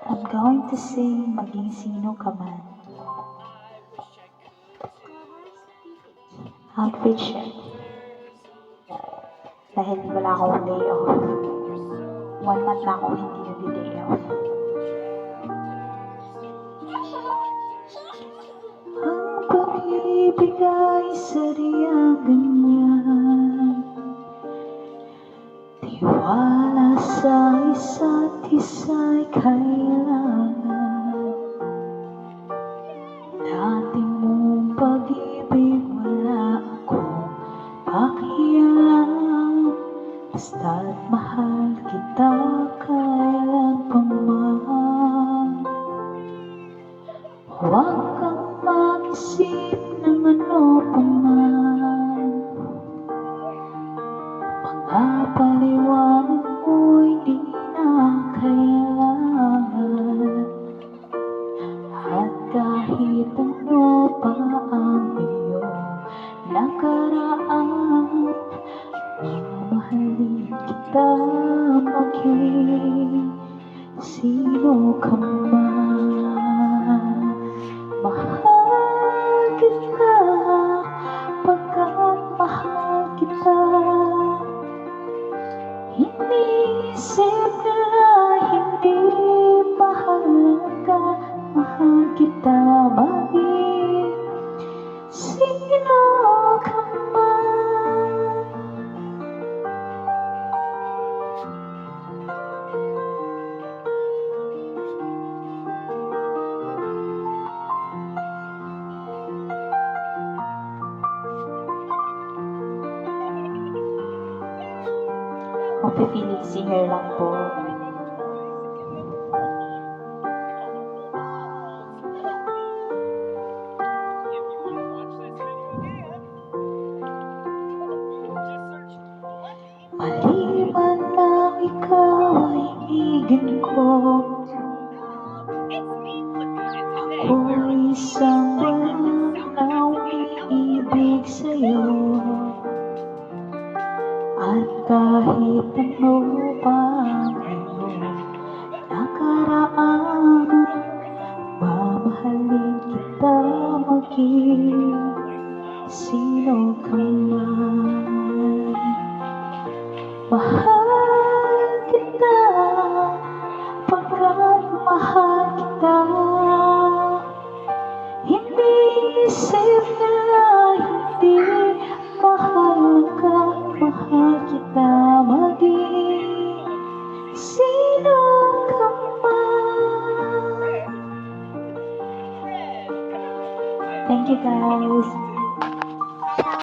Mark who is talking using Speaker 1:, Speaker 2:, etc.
Speaker 1: I'm going to sing maging sino ka man. Outfit check. Dahil wala akong day off. 1 month na ako hindi nag-day off. Ang pag-ibig ay sadyang ganyan. Tiwala sa isa't isa'y kailangan. Dati mong pag-ibig wala akong pakialam. Basta't mahal kita kailan pa man. Huwag kang mag-isip ng ano pa man. Mga paliwanag mo'y di na kailangan. At kahit ano pa ang iyong nakaraan, mamahalin kita maging sino ka man. Mahal kita pagkat mahal kita. Hindi isip nila hindi mahalaga. Mahal kita maging sino ka man. Mapipiling singer lang po. Maliban na ikaw ay ibigin ko. Ako'y isang walang umiibig sa'yo. At kahit ano pa ang iyong nakaraan, mamahalin kita maging sino ka man. Mahal kita pagkat mahal kita. Hindi isip nila hindi mahalaga. Mahal kita maging sino ka man. Thank you guys.